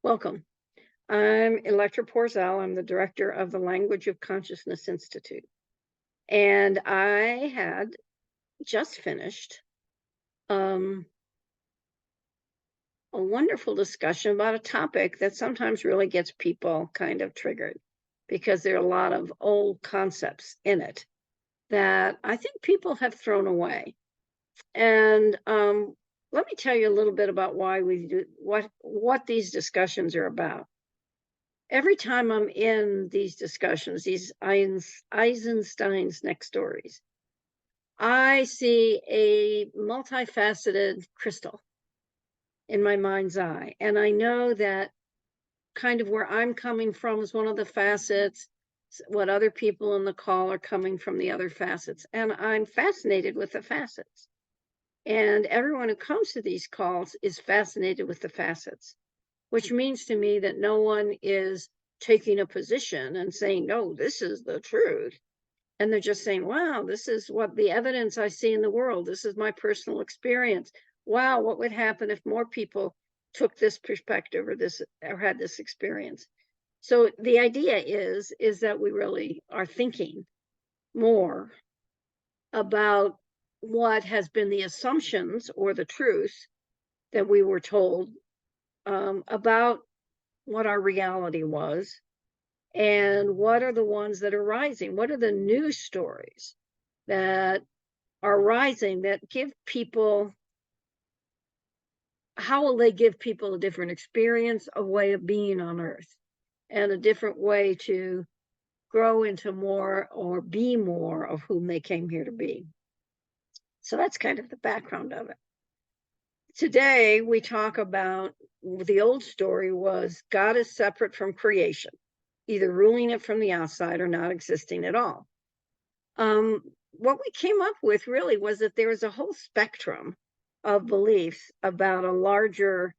Welcome. I'm Electra Porzel. I'm the director of the Language of Consciousness Institute. And I had just finished um, a wonderful discussion about a topic that sometimes really gets people kind of triggered because there are a lot of old concepts in it that I think people have thrown away. And let me tell you a little bit about why we do what these discussions are about. Every time I'm in these discussions, these Eisenstein's next stories, I see a multifaceted crystal in my mind's eye. And I know that kind of where I'm coming from is one of the facets, what other people in the call are coming from the other facets. And I'm fascinated with the facets. And everyone who comes to these calls is fascinated with the facets, which means to me that no one is taking a position and saying, no, this is the truth. And they're just saying, wow, this is what the evidence I see in the world. This is my personal experience. Wow, what would happen if more people took this perspective or had this experience? So the idea is that we really are thinking more about what has been the assumptions or the truth that we were told about what our reality was and what are the ones that are rising. What are the news stories that are rising that give people, how will they give people a different experience, a way of being on earth, and a different way to grow into more or be more of whom they came here to be? So that's kind of the background of it. Today we talk about, the old story was God is separate from creation, either ruling it from the outside or not existing at all. What we came up with really was that there was a whole spectrum of beliefs about a larger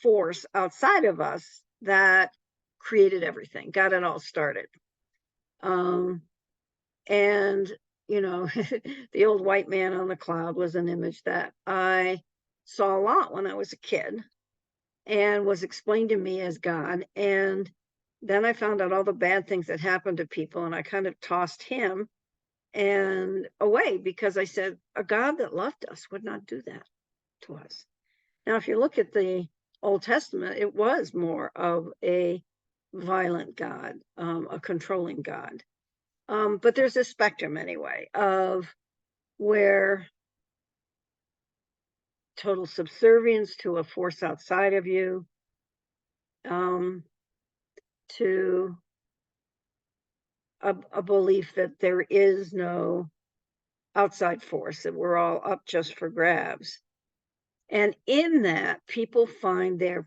force outside of us that created everything, got it all started. And, you know, the old white man on the cloud was an image that I saw a lot when I was a kid and was explained to me as God. And then I found out all the bad things that happened to people, and I kind of tossed him and away because I said, a God that loved us would not do that to us. Now, if you look at the Old Testament, it was more of a violent God, a controlling God. But there's a spectrum anyway of where total subservience to a force outside of you, to a belief that there is no outside force, that we're all up just for grabs. And in that, people find their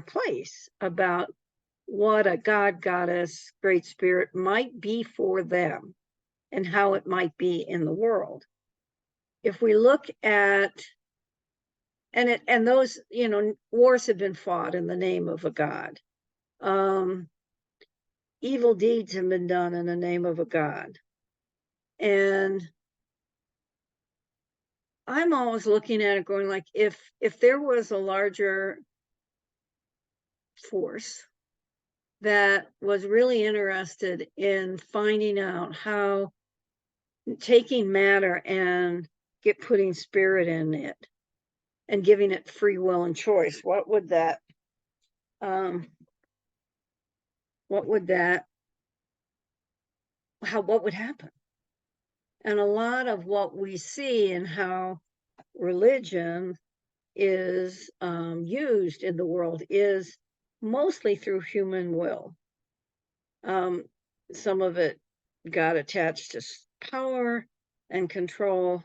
place about what a God, goddess, great spirit might be for them and how it might be in the world. If we look at, and those, wars have been fought in the name of a God. Evil deeds have been done in the name of a God. And I'm always looking at it going like, if there was a larger force that was really interested in finding out how taking matter and putting spirit in it and giving it free will and choice, what would that what would happen? And a lot of what we see and how religion is used in the world is mostly through human will. Some of it got attached to power and control,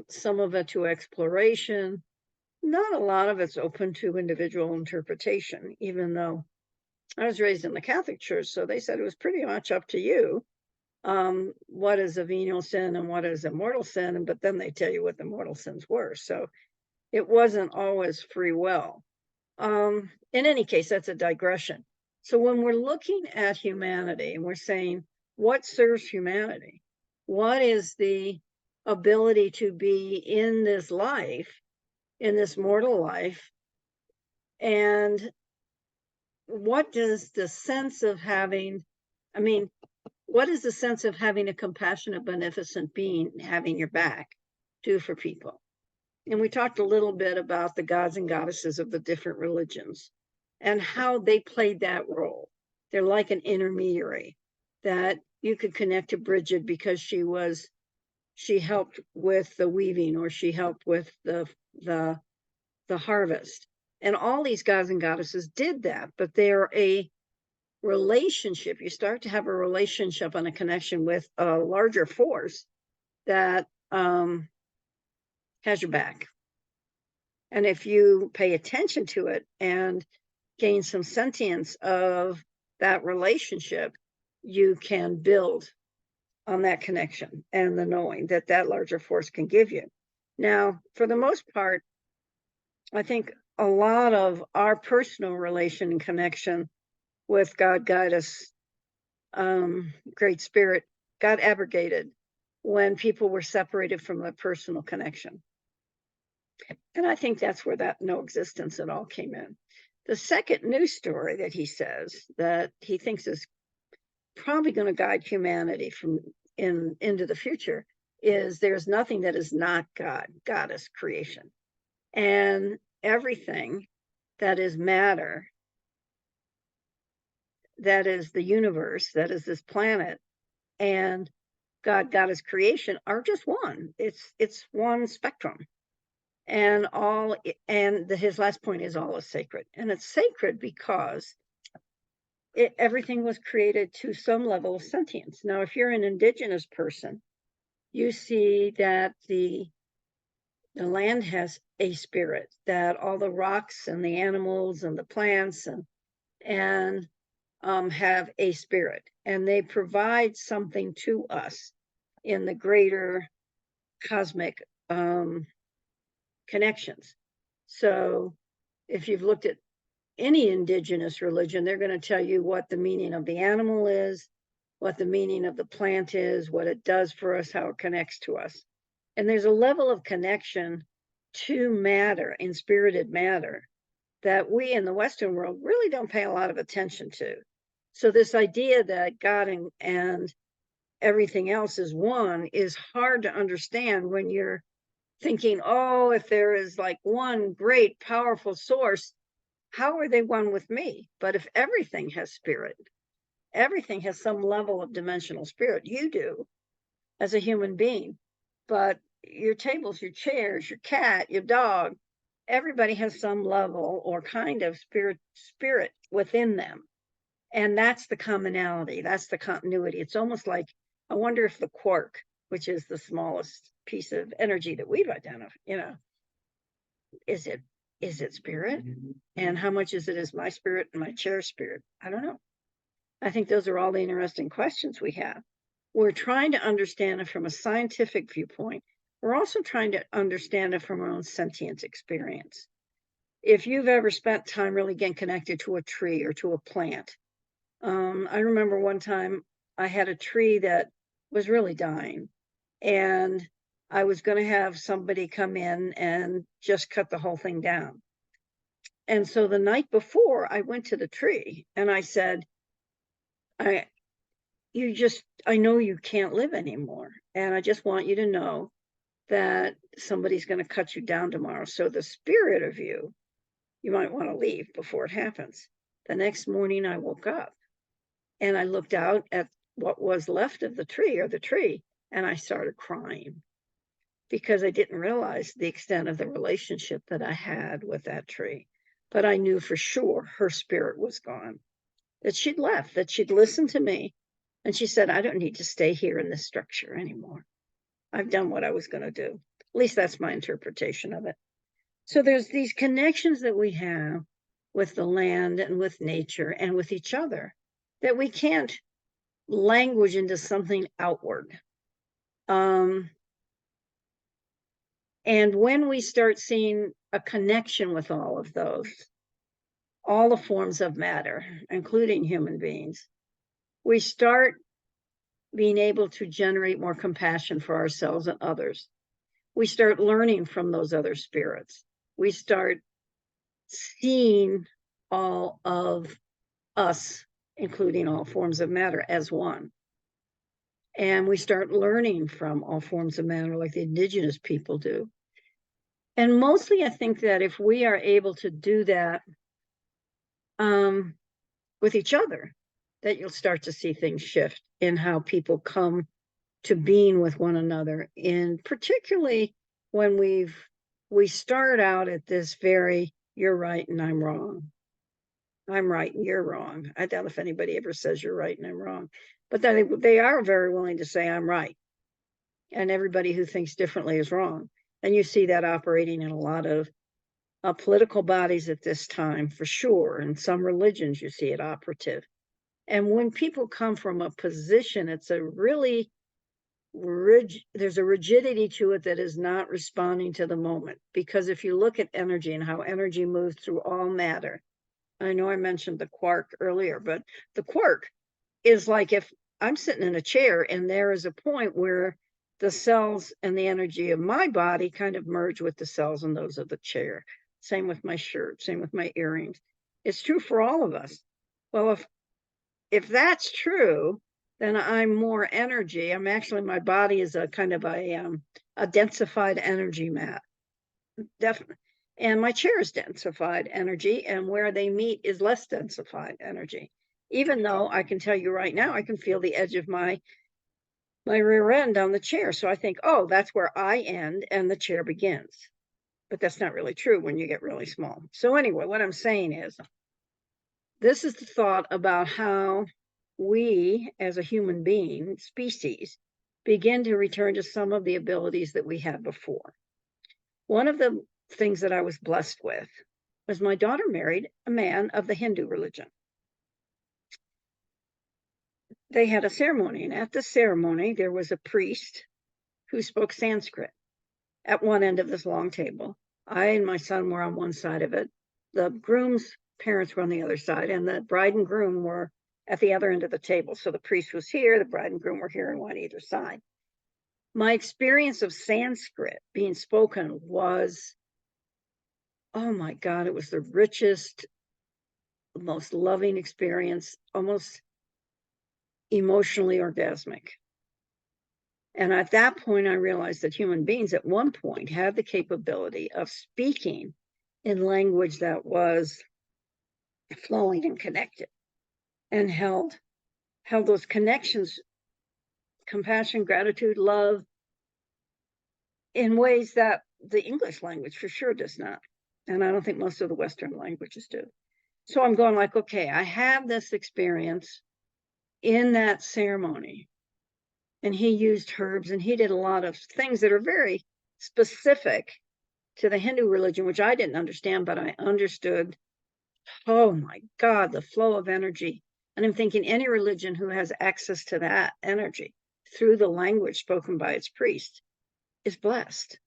some of it to exploration. Not a lot of it's open to individual interpretation, even though I was raised in the Catholic Church, so they said it was pretty much up to you. What is a venial sin and what is a mortal sin? But then they tell you what the mortal sins were. So it wasn't always free will. In any case, that's a digression. So when we're looking at humanity and we're saying, what serves humanity? What is the ability to be in this life, in this mortal life, and what does the sense of having, I mean, what is the sense of having a compassionate, beneficent being having your back do for people? And we talked a little bit about the gods and goddesses of the different religions and how they played that role. They're like an intermediary that you could connect to Bridget because she helped with the weaving, or she helped with the harvest. And all these gods and goddesses did that, but they're a relationship. You start to have a relationship and a connection with a larger force that has your back. And if you pay attention to it and gain some sentience of that relationship, you can build on that connection and the knowing that that larger force can give you. Now, for the most part, I think a lot of our personal relation and connection with God, Goddess, Great Spirit got abrogated when people were separated from the personal connection. And I think that's where that no existence at all came in. The second news story that he says that he thinks is probably going to guide humanity from into the future is there's nothing that is not God, Goddess creation. And everything that is matter, that is the universe, that is this planet, and God, Goddess creation are just one. It's one spectrum. And his last point is all is sacred. And it's sacred because everything was created to some level of sentience. Now, if you're an indigenous person, you see that the land has a spirit, that all the rocks and the animals and the plants and have a spirit, and they provide something to us in the greater cosmic connections. So if you've looked at any indigenous religion, they're going to tell you what the meaning of the animal is, what the meaning of the plant is, what it does for us, how it connects to us. And there's a level of connection to matter, in spirited matter, that we in the Western world really don't pay a lot of attention to. So this idea that God and everything else is one is hard to understand when you're thinking, oh, if there is like one great powerful source, how are they one with me? But if everything has spirit, everything has some level of dimensional spirit. You do as a human being, but your tables, your chairs, your cat, your dog, everybody has some level or kind of spirit within them. And that's the commonality. That's the continuity. It's almost like, I wonder if the quark, which is the smallest piece of energy that we've identified, is it spirit? And how much is my spirit and my chair spirit? I don't know. I think those are all the interesting questions we have. We're trying to understand it from a scientific viewpoint. We're also trying to understand it from our own sentient experience. If you've ever spent time really getting connected to a tree or to a plant, I remember one time I had a tree that was really dying, and I was going to have somebody come in and just cut the whole thing down. And so the night before, I went to the tree and I said, I know you can't live anymore, and I just want you to know that somebody's going to cut you down tomorrow. So the spirit of you might want to leave before it happens. The next morning I woke up and I looked out at what was left of the tree, and I started crying because I didn't realize the extent of the relationship that I had with that tree. But I knew for sure her spirit was gone, that she'd left, that she'd listened to me. And she said, I don't need to stay here in this structure anymore. I've done what I was going to do. At least that's my interpretation of it. So there's these connections that we have with the land and with nature and with each other that we can't language into something outward. And when we start seeing a connection with all of those, all the forms of matter, including human beings, we start being able to generate more compassion for ourselves and others. We start learning from those other spirits. We start seeing all of us, including all forms of matter, as one. And we start learning from all forms of matter like the indigenous people do. And mostly I think that if we are able to do that with each other, that you'll start to see things shift in how people come to being with one another, and particularly when we start out at this very, you're right and I'm wrong. I'm right and you're wrong. I doubt if anybody ever says you're right and I'm wrong, but they are very willing to say I'm right, and everybody who thinks differently is wrong. And you see that operating in a lot of political bodies at this time, for sure. In some religions, you see it operative. And when people come from a position, it's a really there's a rigidity to it that is not responding to the moment. Because if you look at energy and how energy moves through all matter, I know I mentioned the quark earlier, but the quark is like if I'm sitting in a chair and there is a point where the cells and the energy of my body kind of merge with the cells and those of the chair. Same with my shirt, same with my earrings. It's true for all of us. Well, if that's true, then I'm more energy. I'm actually, my body is a kind of a densified energy mat. Definitely. And my chair is densified energy, and where they meet is less densified energy. Even though I can tell you right now, I can feel the edge of my rear end on the chair. So I think, oh, that's where I end and the chair begins. But that's not really true when you get really small. So anyway, what I'm saying is, this is the thought about how we, as a human being species, begin to return to some of the abilities that we had before. One of the things that I was blessed with was my daughter married a man of the Hindu religion. They had a ceremony, and at the ceremony, there was a priest who spoke Sanskrit at one end of this long table. I and my son were on one side of it. The groom's parents were on the other side, and the bride and groom were at the other end of the table. So the priest was here, the bride and groom were here and on either side. My experience of Sanskrit being spoken was, oh my God, it was the richest, most loving experience, almost emotionally orgasmic. And at that point, I realized that human beings at one point had the capability of speaking in language that was flowing and connected, and held those connections, compassion, gratitude, love, in ways that the English language for sure does not. And I don't think most of the Western languages do. So I'm going like, okay, I have this experience in that ceremony. And he used herbs, and he did a lot of things that are very specific to the Hindu religion, which I didn't understand, but I understood. Oh my God, the flow of energy. And I'm thinking any religion who has access to that energy through the language spoken by its priest is blessed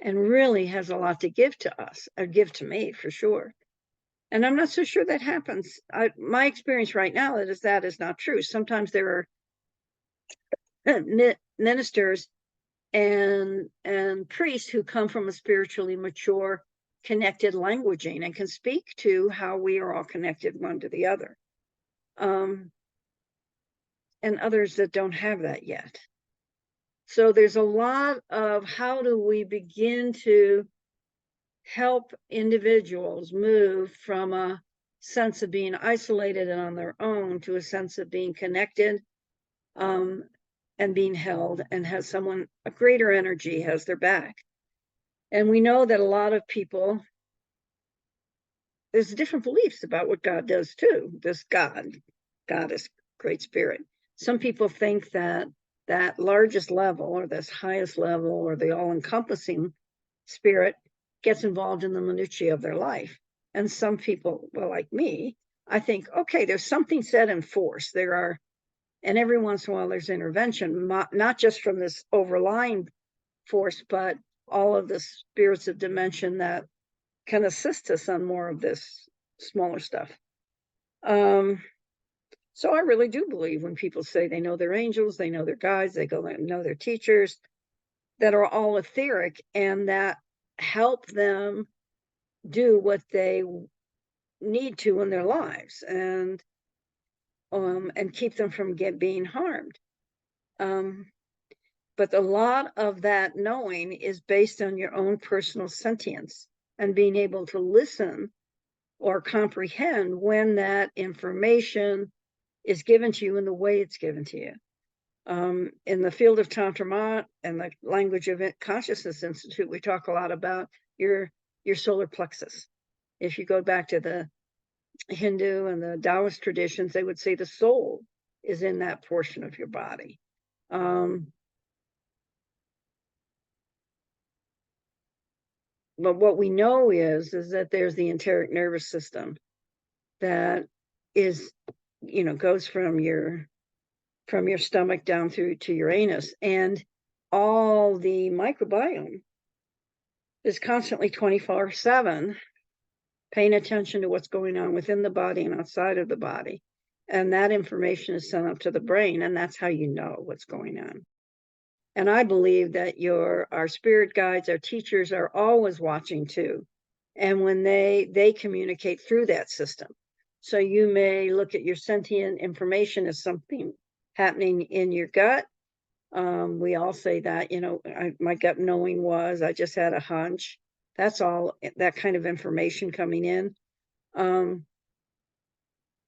and really has a lot to give to us, or give to me for sure. And I'm not so sure that happens. My experience right now is that is not true. Sometimes there are ministers and priests who come from a spiritually mature, connected languaging and can speak to how we are all connected one to the other. And others that don't have that yet. So there's a lot of how do we begin to help individuals move from a sense of being isolated and on their own to a sense of being connected, and being held, and has someone, a greater energy, has their back. And we know that a lot of people, there's different beliefs about what God does too. This God is great spirit. Some people think that that largest level, or this highest level, or the all-encompassing spirit gets involved in the minutiae of their life. And some people, well, like me, I think, okay, there's something set in force. There are, and every once in a while there's intervention, not just from this overlying force, but all of the spirits of dimension that can assist us on more of this smaller stuff. So I really do believe when people say they know their angels, they know their guides, they know their teachers, that are all etheric, and that help them do what they need to in their lives. And and keep them from being harmed. But a lot of that knowing is based on your own personal sentience and being able to listen or comprehend when that information is given to you in the way it's given to you. In the field of Tantra and the Language of Consciousness Institute, we talk a lot about your solar plexus. If you go back to the Hindu and the Taoist traditions, they would say the soul is in that portion of your body. But what we know is that there's the enteric nervous system that is, goes from your stomach down through to your anus, and all the microbiome is constantly 24/7 paying attention to what's going on within the body and outside of the body. And that information is sent up to the brain, and that's how you know what's going on. And I believe that our spirit guides, our teachers are always watching too. And when they communicate through that system. So you may look at your sentient information as something happening in your gut. We all say that, my gut knowing was, I just had a hunch. That's all that kind of information coming in. But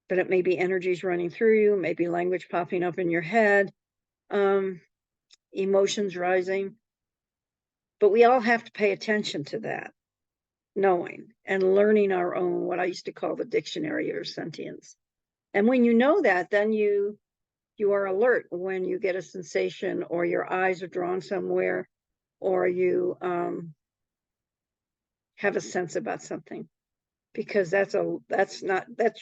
it may be energies running through you, maybe language popping up in your head. Emotions rising, but we all have to pay attention to that knowing and learning our own, what I used to call the dictionary of sentience. And when you know that, then you are alert when you get a sensation, or your eyes are drawn somewhere, or you have a sense about something, because that's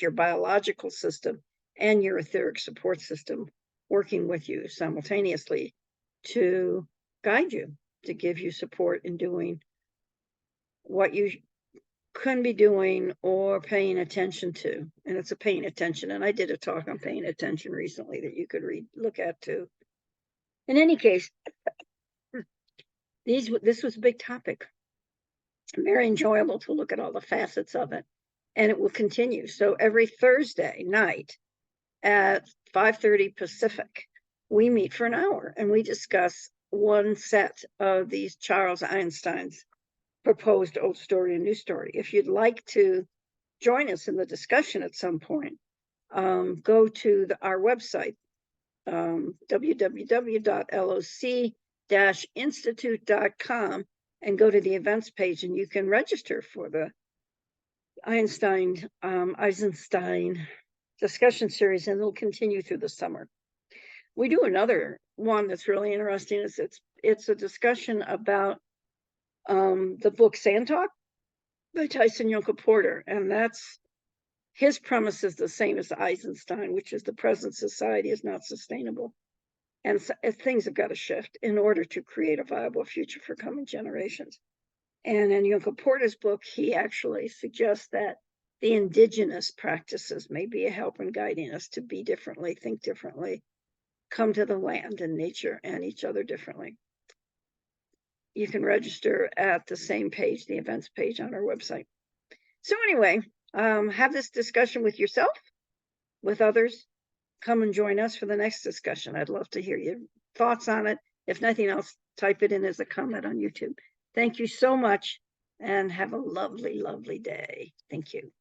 your biological system and your etheric support system working with you simultaneously to guide you, to give you support in doing what you couldn't be doing or paying attention to. And it's a paying attention. And I did a talk on paying attention recently that you could look at too. In any case, this was a big topic. Very enjoyable to look at all the facets of it. And it will continue. So every Thursday night at 5:30 Pacific, we meet for an hour and we discuss one set of these Charles Eisenstein's proposed old story and new story. If you'd like to join us in the discussion at some point, go to our website, www.loc-institute.com, and go to the events page, and you can register for the Eisenstein discussion series, and it'll continue through the summer. We do another one that's really interesting. It's a discussion about the book Sand Talk by Tyson Yunkel Porter, and his premise is the same as Eisenstein, which is the present society is not sustainable, and things have got to shift in order to create a viable future for coming generations. And in Yunkel Porter's book, he actually suggests that the indigenous practices may be a help in guiding us to be differently, think differently, come to the land and nature and each other differently. You can register at the same page, the events page on our website. So anyway, have this discussion with yourself, with others. Come and join us for the next discussion. I'd love to hear your thoughts on it. If nothing else, type it in as a comment on YouTube. Thank you so much, and have a lovely, lovely day. Thank you.